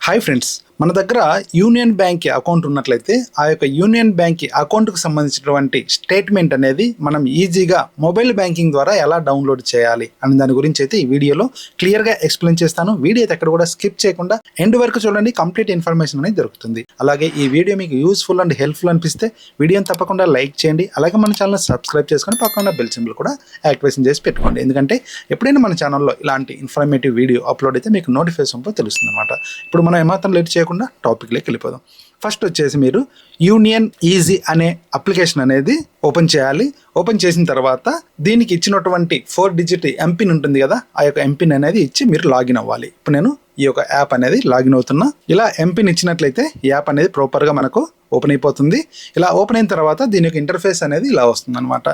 Hi friends, మన దగ్గర union bank account ఉన్నట్లయితే ఆ యొక్క యూనియన్ బ్యాంక్ అకౌంట్కి సంబంధించినటువంటి స్టేట్మెంట్ అనేది మనం ఈజీగా మొబైల్ బ్యాంకింగ్ ద్వారా ఎలా డౌన్లోడ్ చేయాలి అనే దాని గురించి అయితే ఈ వీడియోలో క్లియర్గా ఎక్స్ప్లెయిన్ చేస్తాను. వీడియో అయితే ఎక్కడ కూడా స్కిప్ చేయకుండా ఎండ్ వరకు చూడండి, కంప్లీట్ ఇన్ఫర్మేషన్ అనేది దొరుకుతుంది. అలాగే ఈ వీడియో మీకు యూస్ఫుల్ అండ్ హెల్ప్ఫుల్ అనిపిస్తే వీడియోని తప్పకుండా లైక్ చేయండి. అలాగే మన ఛానల్ సబ్స్క్రైబ్ చేసుకొని పక్కన బెల్ సింబల్ కూడా యాక్టివేషన్ చేసి పెట్టుకోండి. ఎందుకంటే ఎప్పుడైనా మన ఛానల్లో ఇలాంటి ఇన్ఫర్మేటివ్ వీడియో అప్లోడ్ అయితే మీకు నోటిఫికేషన్ తెలుస్తుంది అనమాట. ఇప్పుడు మనం ఏమాత్రం లేట్ చేయకుండా టాపిక్లోకి వెళ్ళిపోదాం. ఫస్ట్ వచ్చేసి మీరు యూనియన్ ఈజీ అనే అప్లికేషన్ అనేది ఓపెన్ చేయాలి. ఓపెన్ చేసిన తర్వాత దీనికి ఇచ్చినటువంటి 4 డిజిట్ ఎంపిన్ ఉంటుంది కదా, ఆ యొక్క ఎంపిన్ అనేది ఇచ్చి మీరు లాగిన్ అవ్వాలి. ఇప్పుడు నేను ఈ యొక్క యాప్ అనేది లాగిన్ అవుతున్నా. ఇలా ఎంపిన్ ఇచ్చినట్లయితే ఈ యాప్ అనేది ప్రాపర్గా మనకు ఓపెన్ అయిపోతుంది. ఇలా ఓపెన్ అయిన తర్వాత దీని యొక్క ఇంటర్ఫేస్ అనేది ఇలా వస్తుంది అనమాట.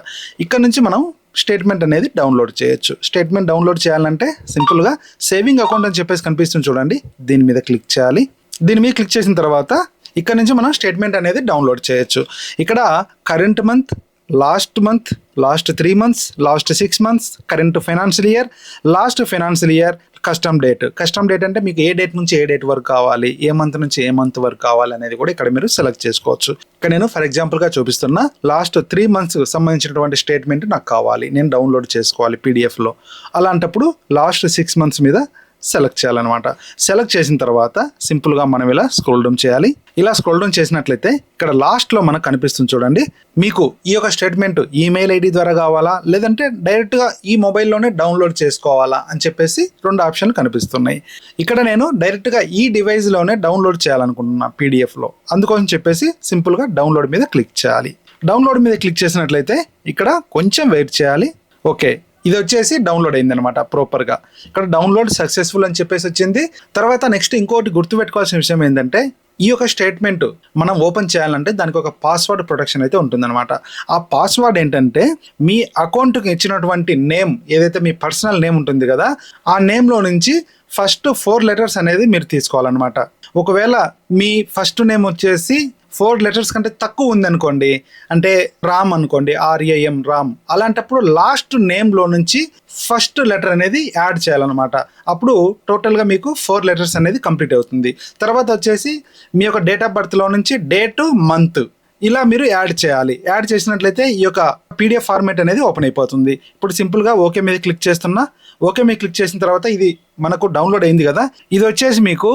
ఇక్కడ నుంచి మనం స్టేట్మెంట్ అనేది డౌన్లోడ్ చేయొచ్చు. స్టేట్మెంట్ డౌన్లోడ్ చేయాలంటే సింపుల్గా సేవింగ్ అకౌంట్ అని చెప్పేసి కనిపిస్తుంది చూడండి, దీని మీద క్లిక్ చేయాలి. దీని మీద క్లిక్ చేసిన తర్వాత ఇక్కడ నుంచి మనం స్టేట్మెంట్ అనేది డౌన్లోడ్ చేయొచ్చు. ఇక్కడ current month, last 3 months, last 6 months, current financial year, last financial year, custom date అంటే మీకు ఏ డేట్ నుంచి ఏ డేట్ వరకు కావాలి, ఏ మంత్ నుంచి ఏ మంత్ వరకు కావాలి అనేది కూడా ఇక్కడ మీరు సెలెక్ట్ చేసుకోవచ్చు. ఇక్కడ నేను ఫర్ ఎగ్జాంపుల్గా చూపిస్తున్నా, లాస్ట్ 3 months సంబంధించినటువంటి స్టేట్మెంట్ నాకు కావాలి, నేను డౌన్లోడ్ చేసుకోవాలి పీడిఎఫ్లో. అలాంటప్పుడు లాస్ట్ 6 months మీద సెలెక్ట్ చేయాలన్నమాట. సెలెక్ట్ చేసిన తర్వాత సింపుల్గా మనం ఇలా స్క్రోల్ డౌన్ చేయాలి. ఇలా స్క్రోల్ డౌన్ చేసినట్లయితే ఇక్కడ లాస్ట్లో మనకు కనిపిస్తుంది చూడండి, మీకు ఈ యొక్క స్టేట్మెంట్ ఈమెయిల్ ఐడి ద్వారా కావాలా లేదంటే డైరెక్ట్గా ఈ మొబైల్లోనే డౌన్లోడ్ చేసుకోవాలా అని చెప్పేసి 2 ఆప్షన్లు కనిపిస్తున్నాయి. ఇక్కడ నేను డైరెక్ట్గా ఈ డివైస్లోనే డౌన్లోడ్ చేయాలనుకుంటున్నా పీడిఎఫ్లో. అందుకోసం చెప్పేసి సింపుల్గా డౌన్లోడ్ మీద క్లిక్ చేయాలి. డౌన్లోడ్ మీద క్లిక్ చేసినట్లయితే ఇక్కడ కొంచెం వెయిట్ చేయాలి. ఓకే, ఇది వచ్చేసి డౌన్లోడ్ అయింది అనమాట ప్రాపర్గా. ఇక్కడ డౌన్లోడ్ సక్సెస్ఫుల్ అని చెప్పేసి వచ్చింది. తర్వాత నెక్స్ట్ ఇంకోటి గుర్తుపెట్టుకోవాల్సిన విషయం ఏంటంటే, ఈ యొక్క స్టేట్మెంట్ మనం ఓపెన్ చేయాలంటే దానికి ఒక పాస్వర్డ్ ప్రొటెక్షన్ అయితే ఉంటుందన్నమాట. ఆ పాస్వర్డ్ ఏంటంటే మీ అకౌంట్కి ఇచ్చినటువంటి నేమ్, ఏదైతే మీ పర్సనల్ నేమ్ ఉంటుంది కదా, ఆ నేమ్లో నుంచి ఫస్ట్ 4 letters అనేది మీరు తీసుకోవాలన్నమాట. ఒకవేళ మీ ఫస్ట్ నేమ్ వచ్చేసి 4 letters కంటే తక్కువ ఉందనుకోండి, అంటే రామ్ అనుకోండి, RAM రామ్, అలాంటప్పుడు లాస్ట్ నేమ్లో నుంచి ఫస్ట్ లెటర్ అనేది యాడ్ చేయాలన్నమాట. అప్పుడు టోటల్గా మీకు 4 letters అనేది కంప్లీట్ అవుతుంది. తర్వాత వచ్చేసి మీ యొక్క డేట్ ఆఫ్ బర్త్లో నుంచి డేటు, మంత్ ఇలా మీరు యాడ్ చేయాలి. యాడ్ చేసినట్లయితే ఈ యొక్క పీడిఎఫ్ ఫార్మేట్ అనేది ఓపెన్ అయిపోతుంది. ఇప్పుడు సింపుల్గా ఓకే మీద క్లిక్ చేస్తున్నా. ఓకే మీద క్లిక్ చేసిన తర్వాత ఇది మనకు డౌన్లోడ్ అయింది కదా, ఇది వచ్చేసి మీకు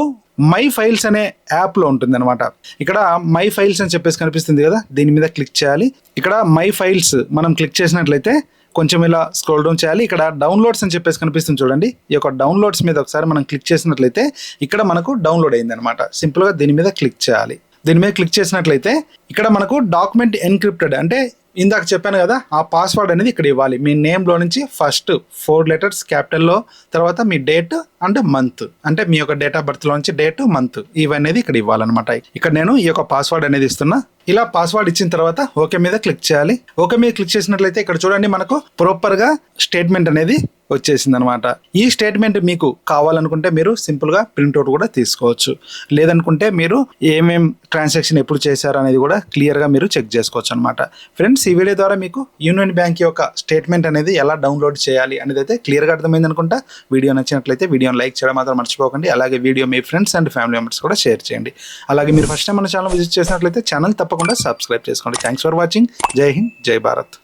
మై ఫైల్స్ అనే యాప్లో ఉంటుంది అనమాట. ఇక్కడ మై ఫైల్స్ అని చెప్పేసి కనిపిస్తుంది కదా, దీని మీద క్లిక్ చేయాలి. ఇక్కడ మై ఫైల్స్ మనం క్లిక్ చేసినట్లయితే కొంచెం ఇలా స్క్రోల్ డౌన్ చేయాలి. ఇక్కడ డౌన్లోడ్స్ అని చెప్పేసి కనిపిస్తుంది చూడండి, ఈ యొక్క డౌన్లోడ్స్ మీద ఒకసారి మనం క్లిక్ చేసినట్లయితే ఇక్కడ మనకు డౌన్లోడ్ అయింది అనమాట. సింపుల్గా దీని మీద క్లిక్ చేయాలి. దీని మీద క్లిక్ చేసినట్లయితే ఇక్కడ మనకు డాక్యుమెంట్ ఎన్క్రిప్టెడ్, అంటే ఇందాక చెప్పాను కదా, ఆ పాస్వర్డ్ అనేది ఇక్కడ ఇవ్వాలి. మీ నేమ్లో నుంచి ఫస్ట్ 4 letters క్యాపిటల్లో, తర్వాత మీ డేట్ అండ్ మంత్, అంటే మీ యొక్క డేట్ ఆఫ్ బర్త్లో నుంచి డేట్, మంత్ ఇవన్నీ ఇక్కడ ఇవ్వాలన్నమాట. ఇక్కడ నేను ఈ యొక్క పాస్వర్డ్ అనేది ఇస్తున్నా. ఇలా పాస్వర్డ్ ఇచ్చిన తర్వాత ఓకే మీద క్లిక్ చేయాలి. ఓకే మీద క్లిక్ చేసినట్లయితే ఇక్కడ చూడండి మనకు ప్రాపర్గా స్టేట్మెంట్ అనేది వచ్చేసింది అనమాట. ఈ స్టేట్మెంట్ మీకు కావాలనుకుంటే మీరు సింపుల్గా ప్రింట్అవుట్ కూడా తీసుకోవచ్చు. లేదనుకుంటే మీరు ఏమేం ట్రాన్సాక్షన్ ఎప్పుడు చేశారు అనేది కూడా క్లియర్గా మీరు చెక్ చేసుకోవచ్చు అనమాట. ఫ్రెండ్స్, ఈ వీడియో ద్వారా మీకు యూనియన్ బ్యాంక్ యొక్క స్టేట్మెంట్ అనేది ఎలా డౌన్లోడ్ చేయాలి అనేది అయితే క్లియర్గా అర్థమైంది అనుకుంటా. వీడియో నచ్చినట్లయితే వీడియోని లైక్ చేయడం మాత్రం మర్చిపోకండి. అలాగే video me friends and family members కూడా షేర్ చేయండి. అలాగే మీరు ఫస్ట్ టైం మన ఛానల్ విజిట్ చేసినట్లయితే ఛానల్ తప్పకుండా సబ్స్క్రైబ్ చేసుకోండి. Thanks for watching. జై హింద్, జై భారత్.